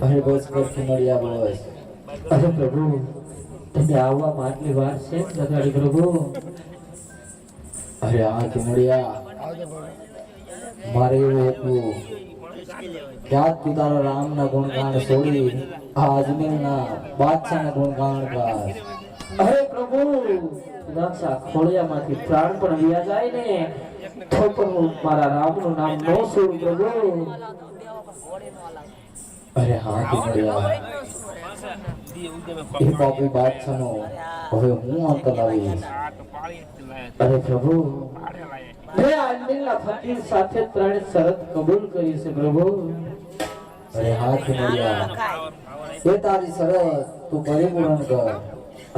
અરે બોસ કરતી મળ્યા બોસ. અરે પ્રભુ તમે આવવા આટલી વાર છે લગાડી પ્રભુ. અરે આ કે મળ્યા મારે એવું હતું ક્યાં તું તારા રામના ગુણગાન છોડી આ અજમેરના બાદશાહના ગુણગાન ગાસ. અરે પ્રભુ દાક્ષા ખોળિયામાંથી પ્રાણ પણ વ્યા જાય ને તો પણ હું મારા રામનું નામ ન છોડું પ્રભુ. અરે હા કે મળ્યા એ પાપી બાદશાહનો હવે હું અંત લાવીશ. અરે પ્રભુ મેં આંબિલના ફકીર સાથે ત્રણ શરત કબૂલ કરી છે પ્રભુ. અરે હા કે મળ્યા એ તારી શરત તું પરિપૂર્ણ કર.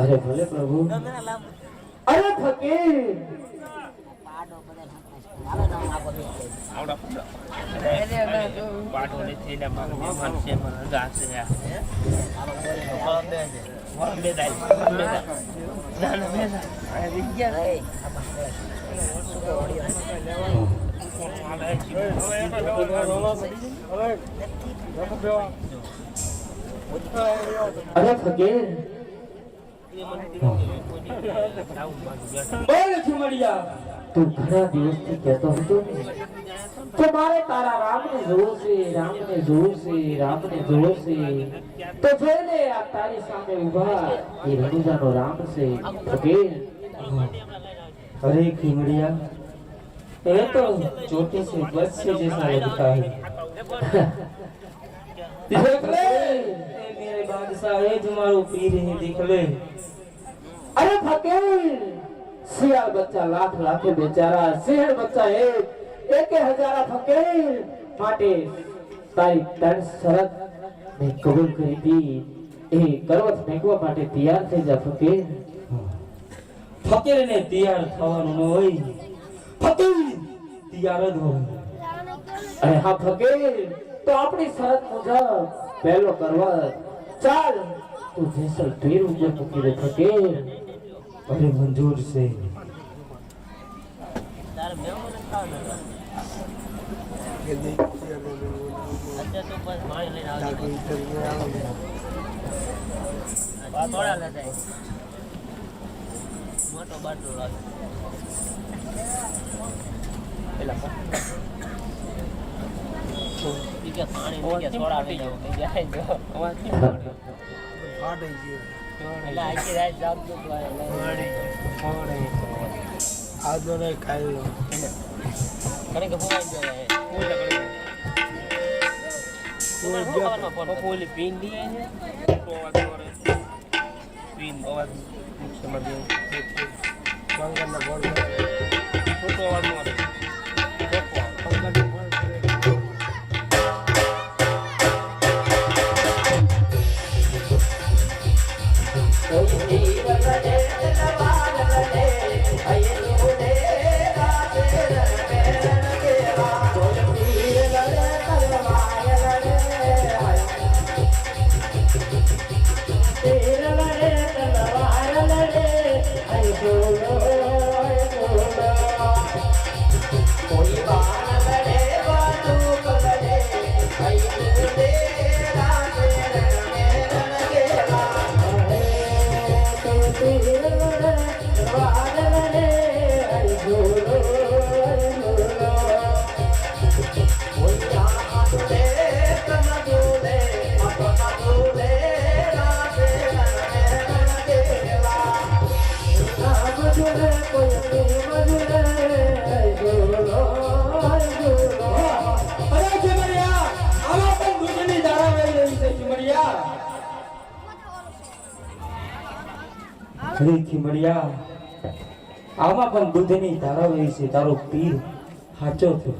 અરે ભલે પ્રભુ. અરે ફકીર અરે ફકીર બોલ છુમડિયા તું ઘણા દિવસથી કહેતો હતો કે મારે તારા રામને જોવું છે, રામને જોવું છે, રામને જોવું છે. તો જોઈને આ તારી સામે ઉભા એ રણુજાનો રામ છે ફકીર. अरे खिमड़िया ये तो छोटे से बस से जैसा लगता है. देख ले मेरे बादशाह है तुम्हारो पीर है देख ले. अरे फकीर सियाल बच्चा लाख लाखे बेचारा शेर बच्चा एक हजारा फकीर माटे तारी तन शरत ने कबूल करी थी ए करवत फेंकवा માટે તૈયાર થઈ જા ફકીર. ફકીર ને તૈયાર થવાનું ન હોય ફકીર તૈયાર જ હોય. અરે હા ફકીર તો આપણી શરત મુજબ પહેલો કરવા ચાલ તું જેસલ પીર ઉપર મૂકી દે ફકીર. અરે મંજૂર છે. તાર મેમન ખાવાનું કે દે અત્યારે તો બસ પાણી લઈને આવજો. આ થોડા લે જાય મોટો બાટલો લાગે પેલા કે પાણી કે થોડા લઈ જાવ કે જાય જો અવાજ ફાટે ગયો એટલે આખી રાત જાગતો ફોડે આ તો નહીં ખાઈ લો મને કે ફોવાઈ જાય પૂજા કરી પૂજા પર પોલી પીન દી છે તો અવાજ કરે પીન અવાજ સમજ બંગરના બોલ ફોટો અવાજ મારે આમાં પણ દૂધની ધારા વહી છે. તારો પીર સાચો છે.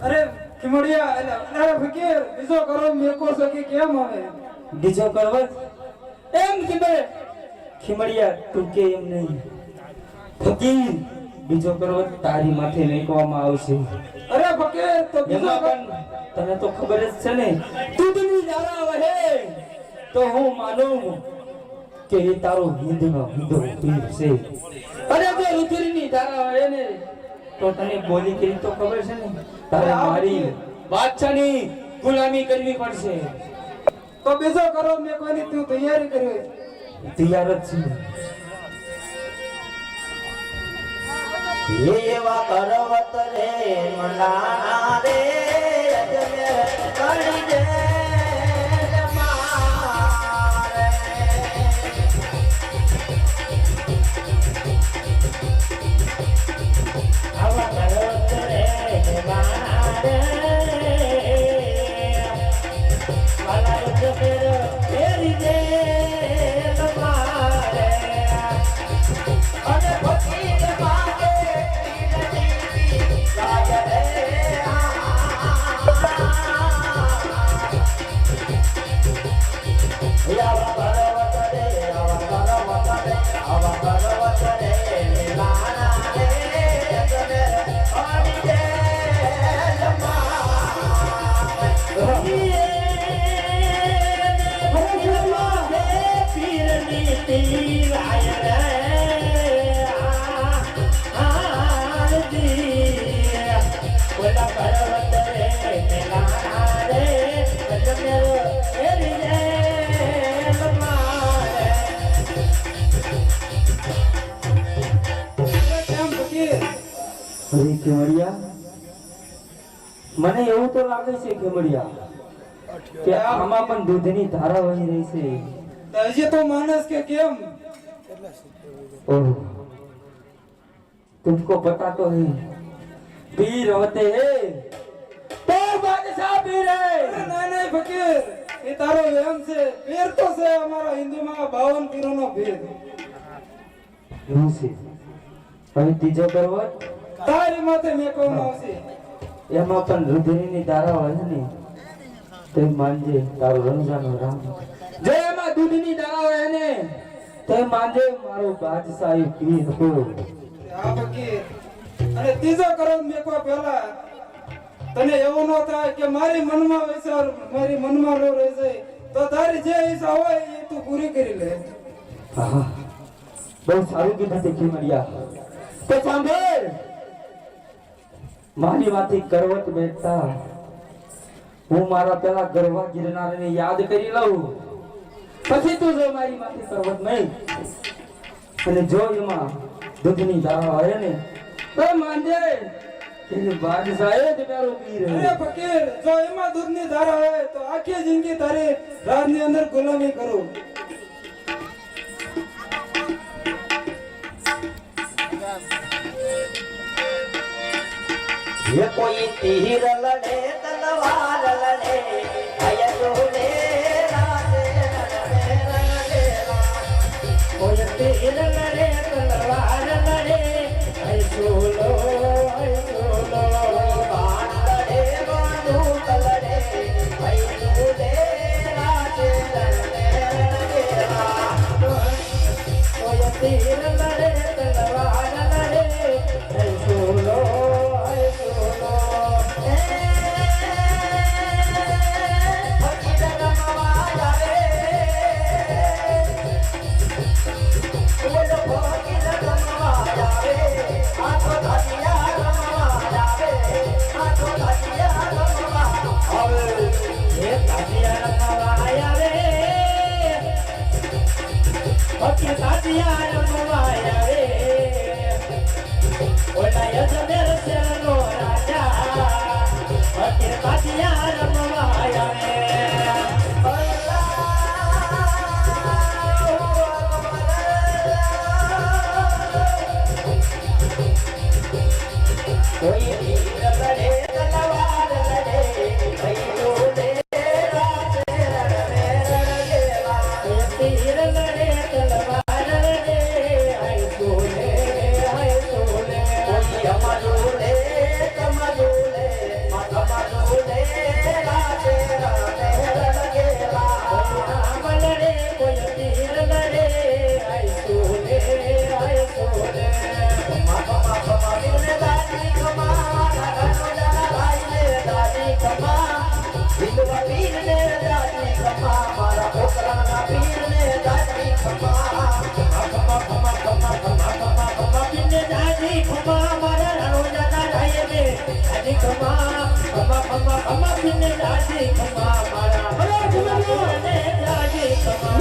અરે ખીમડિયા અરે ફકીર બીજો કરો મેકો છો કે કેમ આવે બીજો કરવત એમ ખીમડિયા તું કે એમ નહીં ફકીર. બીજો કરવત તારી માથે મેકવામાં આવશે. અરે ફકીર તો બીજો એમાં પણ તને તો ખબર જ છે ને દૂધની ધારા વહે તો હું માનું કે એ તારો હિંદનો હિંદો પીર છે. અને જો રુધિરની ધારા વહે ને તો તને બોલી કરી તો ખબર છે ને તારે મારી બાદશાહની ગુલામી કરવી પડશે. તો બીજો કરો મેં કોઈની તું તૈયારી કરી તૈયાર જ છે. એવા પર્વત રે મંડાણા રે અજમેર કરી દે મારે. આવા પર્વત રે મંડાણા રે વાલા અજમેર કરી દે મારે. અને ફકીર માગે અરે કેવડિયા મને એવું તો લાગે છે કેવડિયા કે આમાં પણ દૂધની ધારા વહી રહી છે. હજી તો માનસ કે કેમ ओह तुमको पता तो है पीर होते हैं तो बादशाह पीर है. ના ના ફકીર એ તારો વેમ છે પીર તો છે અમારા હિન્દુમાં 52 પીરોનો ભેદ એવું છે. હવે ત્રીજો કરવત તારી માથે મેકવામાં આવશે. એમાં પણ રુધિરની ધારા હોય ને તો માનજે તારો રમજાનો રામ. જે એમાં દૂધની ધારા હોય ને તો માનજે મારો બાદશાહી પીર હતો. આ ફકીર અને ત્રીજો કરો મેકવા પહેલા તને એવું ન થાય કે મારી મનમાં વિચાર મારી મનમાં ન રહે છે તો તારી જે ઈચ્છા હોય એ તું પૂરી કરી લે. હા બહુ સારું કીધું તે ખીમડિયા. તો સાંભળ મારી માંથી કરવત બેઠતા હું મારા પેલા ગરવા ગિરનારને યાદ કરી લઉં પછી તું જો મારી માંથી કરવત નહીં અને જો એમાં દૂધની ધારા હોય ને તો માનજે કે બાદશાહ જ તારો પીર અરે છે. ફકીર જો એમાં દૂધની ધારા હોય તો આખી જિંદગી તારી રાજની અંદર ગુલામી કરું. ये कोई तीर लड़े तलवार लड़े अयदोले राजे लड़े कोई तीर लड़े तलवार लड़े अयदोलो बाण लड़े बंदूक लड़े अयदोले राजे लड़े कोई तीर लड़े तलवार लड़े अयदोलो ખમા મારા રણોજાના રાયને આજે ખમા ખમા ખમા ખમા પીને આજે ખમા મારા રણોજાને આજે ખમા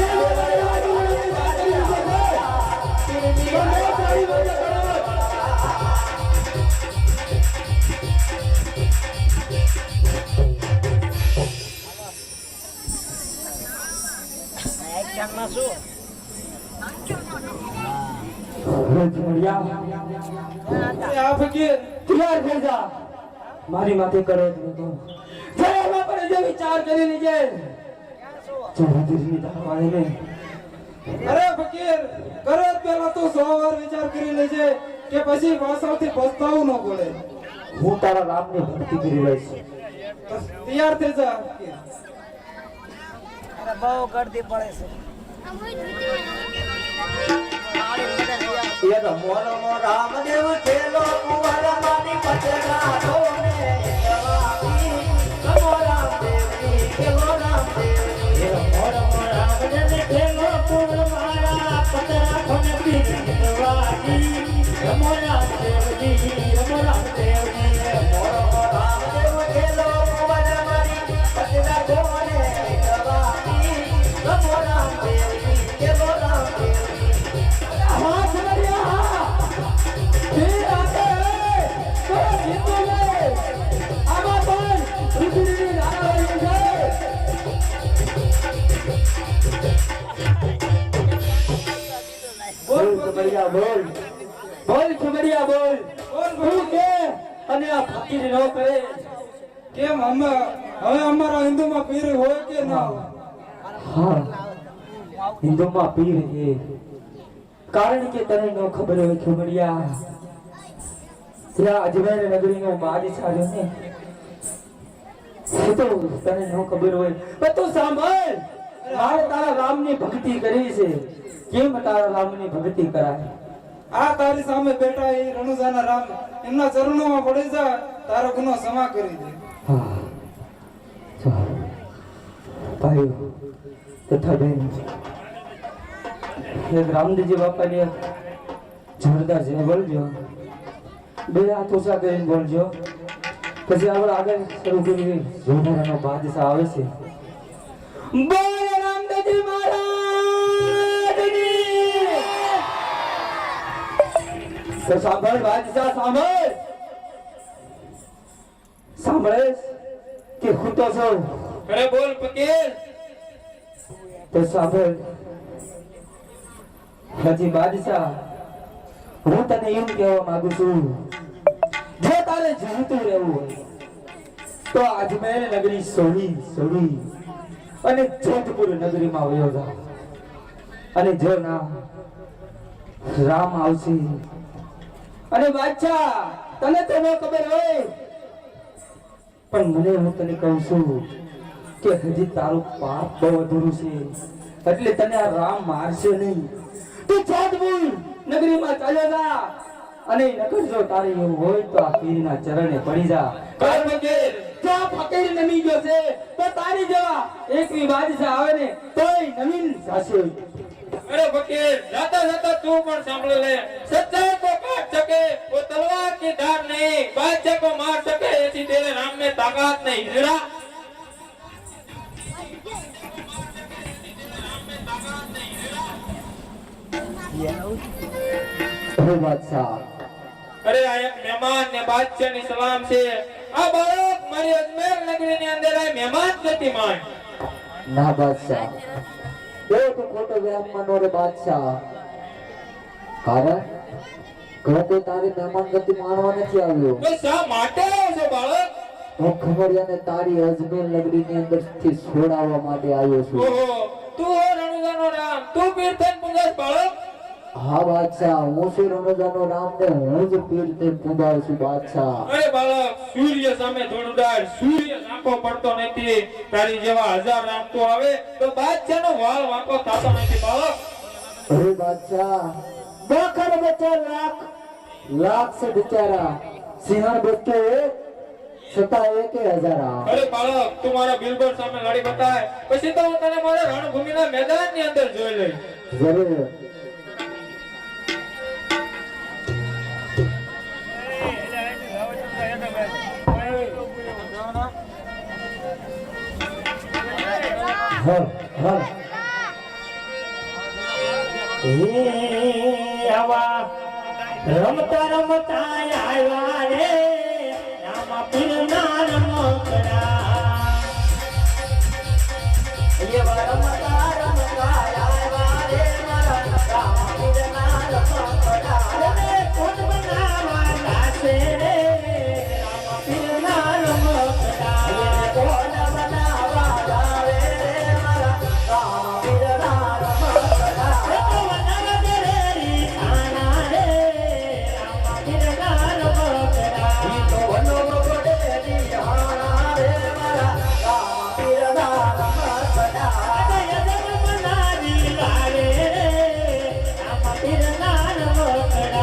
એ આ ફકીર તૈયાર થઈ જા મારી માથે કરો તો જરા એમાં પર જે વિચાર કરી લેજે જરા ધીરી દાવાને અરે ફકીર કરો જ પહેલા તો 100 વાર વિચાર કરી લેજે કે પછી પાછળથી પસ્તાવું ન પડે. હું તારા રામની ભક્તિ કરી લઈશ. બસ તૈયાર થઈ જા ફકીર. બહુ ગળદી પડે છે. એ રમોનો રામદેવ છેલો કુંવર માની પતરા ધોને જવાબી રમો રામદેવજી કેવો રામદેવ એ રમો રામદેવ છેલો કુંવર મારા પતરા ધોને પી જવાબી રમો રામદેવજી રમો રામદેવજી રમો રામદેવ છેલો કુંવર માની પતરા ધોને જવાબી રમો રામદેવજી કેવો રામદેવ હા સમરિયા ફેર આતે તો જીતો લે આમાં પણ રુદ્રની નાના રહી જાય. બોલ સમરિયા બોલ બોલ સમરિયા બોલ બોલ તું બોલ. કે અને આ ફકીર નો કરે કેમ હવે અમારા હિન્દુમાં પીર હોય કે ના હોય? હા હિન્દુમાં પીર એ કારણ કે તને નો ખબર હોય ખમડિયા ત્યાં અજમેર નગરીનો બાદશાહ રહ્યો ને એ તો તને નો ખબર હોય પણ તું સાંભળ મારે તારા રામની ભક્તિ કરી છે કેમ તારા રામની ભક્તિ કરાય આ તારી સામે બેઠા એ રણુજાના રામ એમના ચરણોમાં પડી જા તારો ગુનો ક્ષમા કરી દે. હા ચાલ ભાઈઓ તથા બહેનો એક રામદેવજી બાપાને જોરદાર જઈને બોલજો બે હાથ ઊંચા કરીને બોલજો પછી આપણે આગળ શરૂ કરીએ જોનારાનો બાદશાહ આવે છે બોલ રામદેવજી મહારાજની તો સાંભળ બાદશાહ સાંભળ સાંભળે કે હું તો છું અરે બોલ ફકીર. તો સાંભળ હજી બાદશાહ હું તને એમ કહેવા માંગુ છું જો તારે જીવતું રહેવું હોય તો અજમેર નગરી છોડી અને જોધપુર નગરીમાં વયો જા અને જો ના રામ આવશે અને બાદશાહ તને તો ન ખબર હોય પણ મને હું તને કહું છું કે હજી તારું પાપ બહુ અધૂરું છે એટલે તને આ રામ મારશે નહીં તું જોધપુર નગરીમાં ચાલ્યો જા અને નકર જો તારે એવું હોય તો આ પીરના ચરણે પડી જા કર ફકીર. જો આ ફકીર નમી ગયો છે તો તારી જેવા એકવી બાદશાહ આવે ને તોય નમીન જાશે. અરે ફકીર જાતા જાતા તું પણ સાંભળ લે सच्चाई को काट सके वो तलवार की धार नहीं बादशाह को मार सके ऐसी तेरे राम में ताकत नहीं. जरा હે બાદશાહ અરે આ એક મહેમાન ને બાદશાહ ની સલામ છે. આ બાળક મારી અજમેર નગરી ની અંદર આ મહેમાન ગતિ માન. ના બાદશાહ એ તો ખોટો વ્યાપમાં નો રે બાદશાહ કારણ ઘણો કોઈ તારી મહેમાન ગતિ માણવા નથી આવ્યો તો શા માટે આવ્યો છો બાળક? હું ખબરિયાને તારી અજમેર નગરીની અંદરથી છોડાવવા માટે આવ્યો છું. ઓહો તું હો રણુજાનો રામ તું પીર થઈને પૂજાશ બાળક. હા બાદશાહ હું છું રણુજાનો રામ ને હું જ પીર ને પૂજાવું છું બાદશાહ. અરે બાળક સૂર્ય સામે ધૂળદાર સૂર્ય નાકો પડતો નથી. તારી જેવા 1000 રામ તો આવે તો બાદશાહ નો વાળ વાંકો થતો નથી બાળક. અરે બાદશાહ બખર બચ્ચા लाख से बेचारा सिंहण बच्चे एक सता एक हजारा. અરે બાળક તું મારા બિલબોર્ડ સામે લડી બતાય પછી તો હું તને મારા રણભૂમિના મેદાનની અંદર જોઈ લઈશ. जरूर હર હર આવા રમતા રમતા આવ્યા રે રામા પીરના રમકડા એવા રમતા રમતા આવ્યા રે મારા રામા પીરના રમકડા અરે કોણ બનાવવા લાશે રે રામા પીરના રમકડા કોણ બનાવવા લાવે રે મારા રામા પીરના રમકડા ઈ તો વનો બગડે દિહાણા રે મારા રામા પીરના રમકડા બનાવી લાવે રે મારા રામા પીરના રમકડા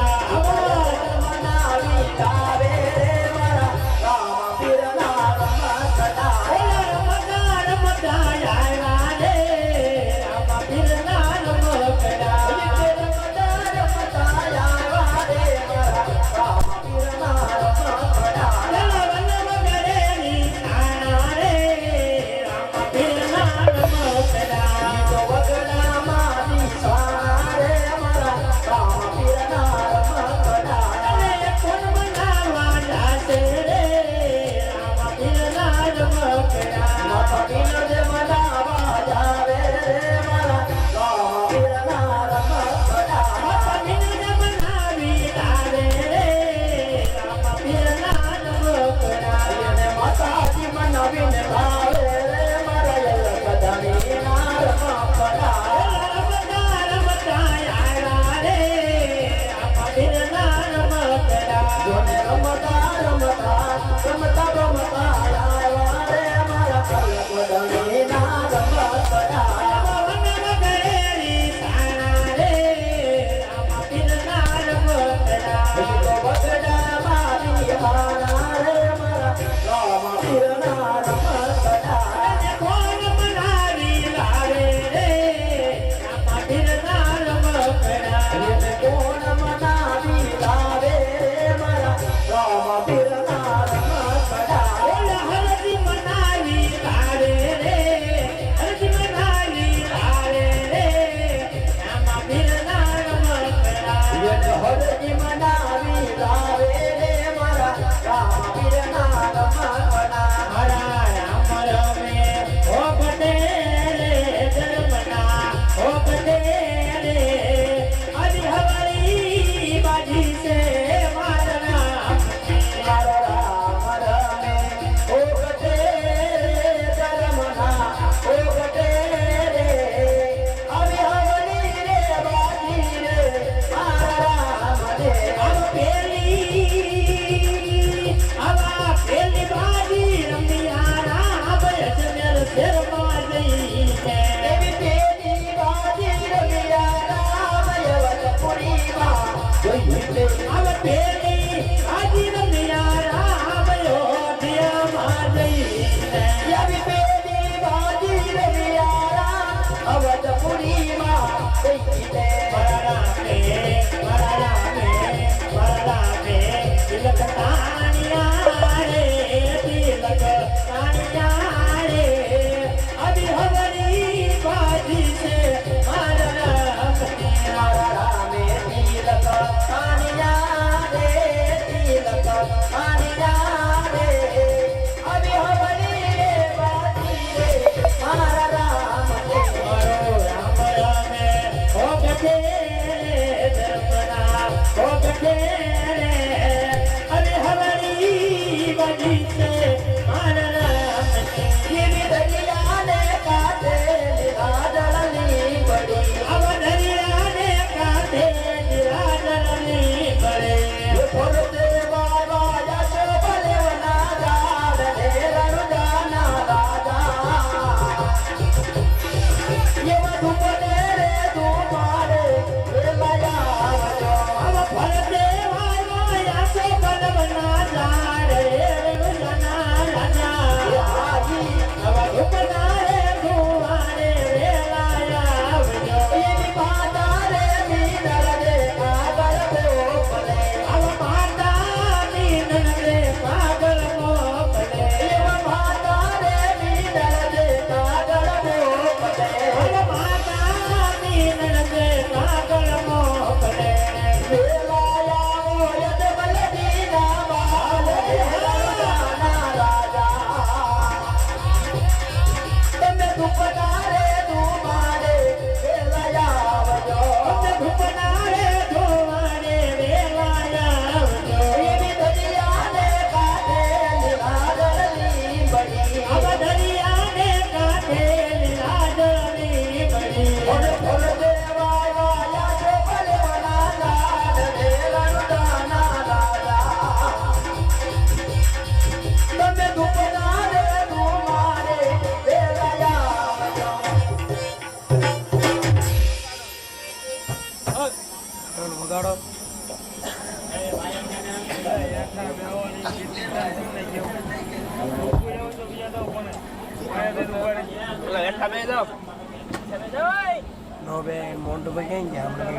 નો બે મોન્ટો ભાઈ કેમ ગયા આપણે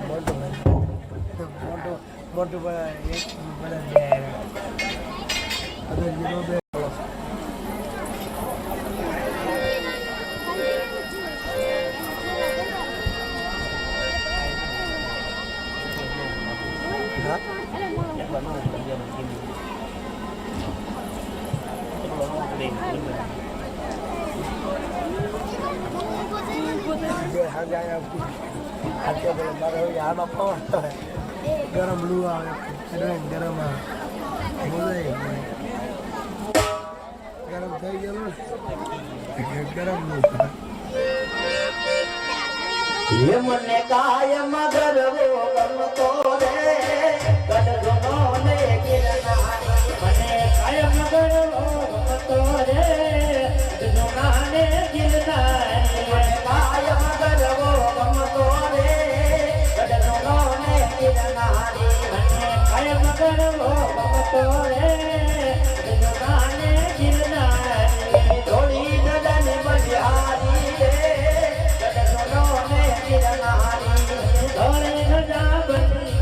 મોટું ગરમ લુ આવે ગરમ ગરમ થઈ ગયેલું ગરમ મને કાયમ ગરવો ગમતો રે ગઢનો ને ગિરનારી મને કાયમ ગરવો ગમતો રે ગઢનો ને ગિરનારી મને કાયમ ગરવો ગમતો રે ગઢનો ને ગિરનારી મને કાયમ ગરવો ગમતો રે ગઢનો ને ગિરનારી થોડી નદની બલિહારી રે ગઢનો ને ગિરનારી થોડી નદા બની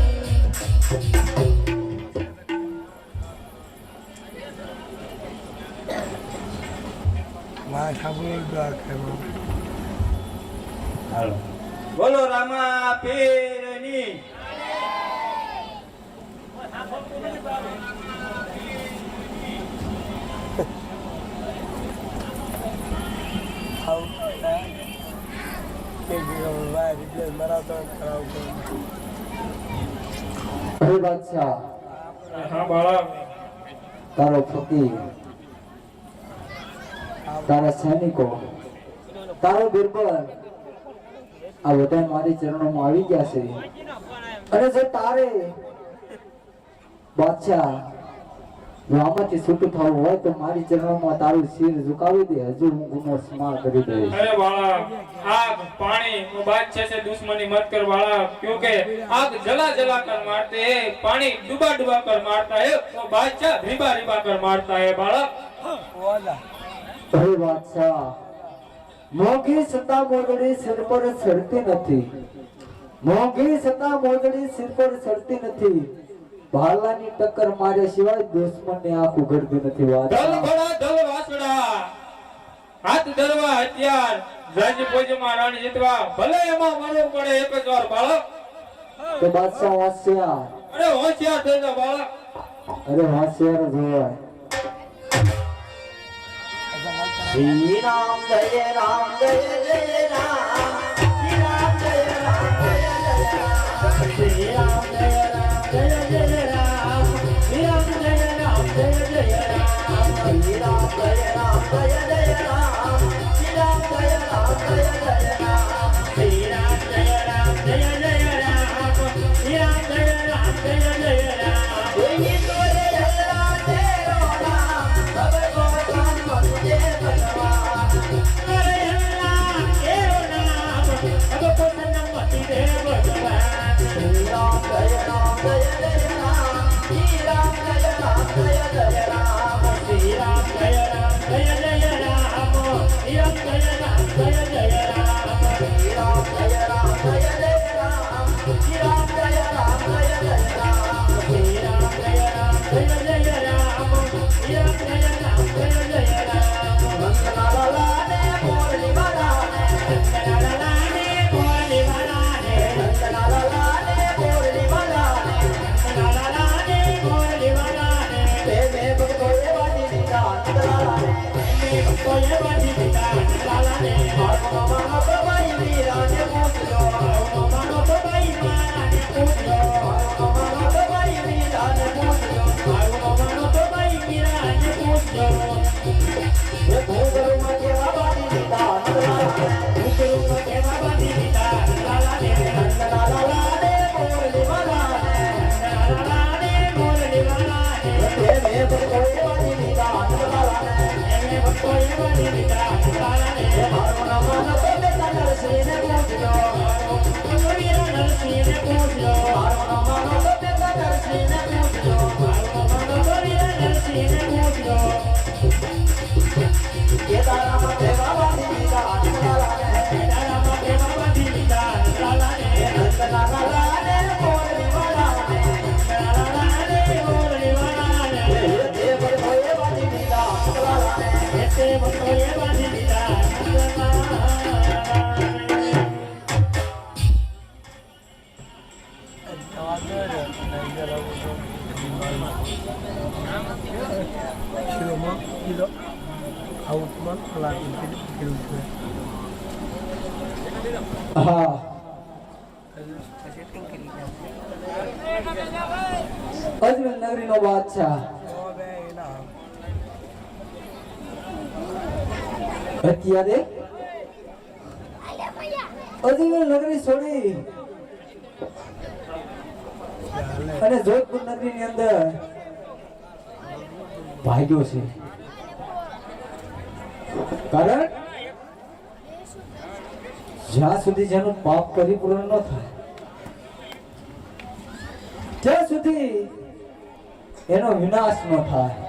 બોલો રામા પીરની અરે બાદશાહ, હા બાળા તારો ફકીર, તારા સૈનિકો, તારો બિરબલ આ બધા મારી ચરણોમાં આવી ગયા છે. અને જો તારે બાદશાહ જો આમાંથી છૂટું થવું હોય તો મારી ચરણોમાં તારું શિર ઝુકાવી દે. હજુ હું ગુનો સ્માર કરી દઈશ. अरे बाला आग पानी वो बादशाह से दुश्मनी मत कर बाला, क्योंकि आग जला जला कर मारते हैं, पानी डुबा डुबा कर मारता है, वो बादशाह रिबा रिबा कर मारता है बाला. અરે બાદશાહ, મોંઘી સત્તા મોજડી સિર પર ચડતી નથી. મોંઘી સત્તા મોજડી સિર પર ચડતી નથી. ભાલાની ટક્કર માર્યા સિવાય દુશ્મનની આંખ ઉઘડતી નથી. ढल બાદશાહ, घोड़ा ढल वासड़ा, हाथ धरवा हथियार, राज्य पोज में रानी जितवा, भले एमा मारવું પડે એક જ વાર બાળક. તો બાદશાહ હોશિયાર, અરે હોશિયાર થઈ જા બાળક. અરે હોશિયાર જ હોય. श्री राम जय राम जय जय राम श्री राम जय राम जय जय राम श्री राम जय राम जय जय राम श्री राम जय राम जय जय राम श्री राम जय राम जय जय राम श्री राम जय राम जय जय राम श्री राम जय राम जय जय राम श्री राम जय राम जय जय राम ये तोरे जलरा तेरो नाम सब को कान मुझे बनवा अरे अल्लाह तेरो नाम सब को सनम मति दे भगवान श्री राम जय जय राम श्री राम जय राम जय जय राम श्री राम जय राम जय जय राम બાંધી દીધા લાલાને મારું નામ નતો બેટા નરસિંહને પૂછજો વીરા નરસિંહને પૂછજો મારું નામ નતો બેટા નરસિંહને પૂછજો વીરા નરસિંહને પૂછજો કે તારા માટે બાંધી દીધા લાલાને તારા માટે બાંધી દીધા લાલાને નંદના લાલાને મોરલી વાળાને લાલાને મોરલી વાળાને એ ભોએ બાંધી દીધા લાલાને એટલે ભક્તોએ બાંધી દીધા હા અજમેર નગરીનો બાદશાહ અત્યારે અજમેર નગરી છોડી અને જોધપુર નગરીની અંદર ભાગ્યો છે. કારણ જ્યાં સુધી જેનું પાપ પરિપૂર્ણ ન થાય ત્યાં સુધી એનો વિનાશ ન થાય.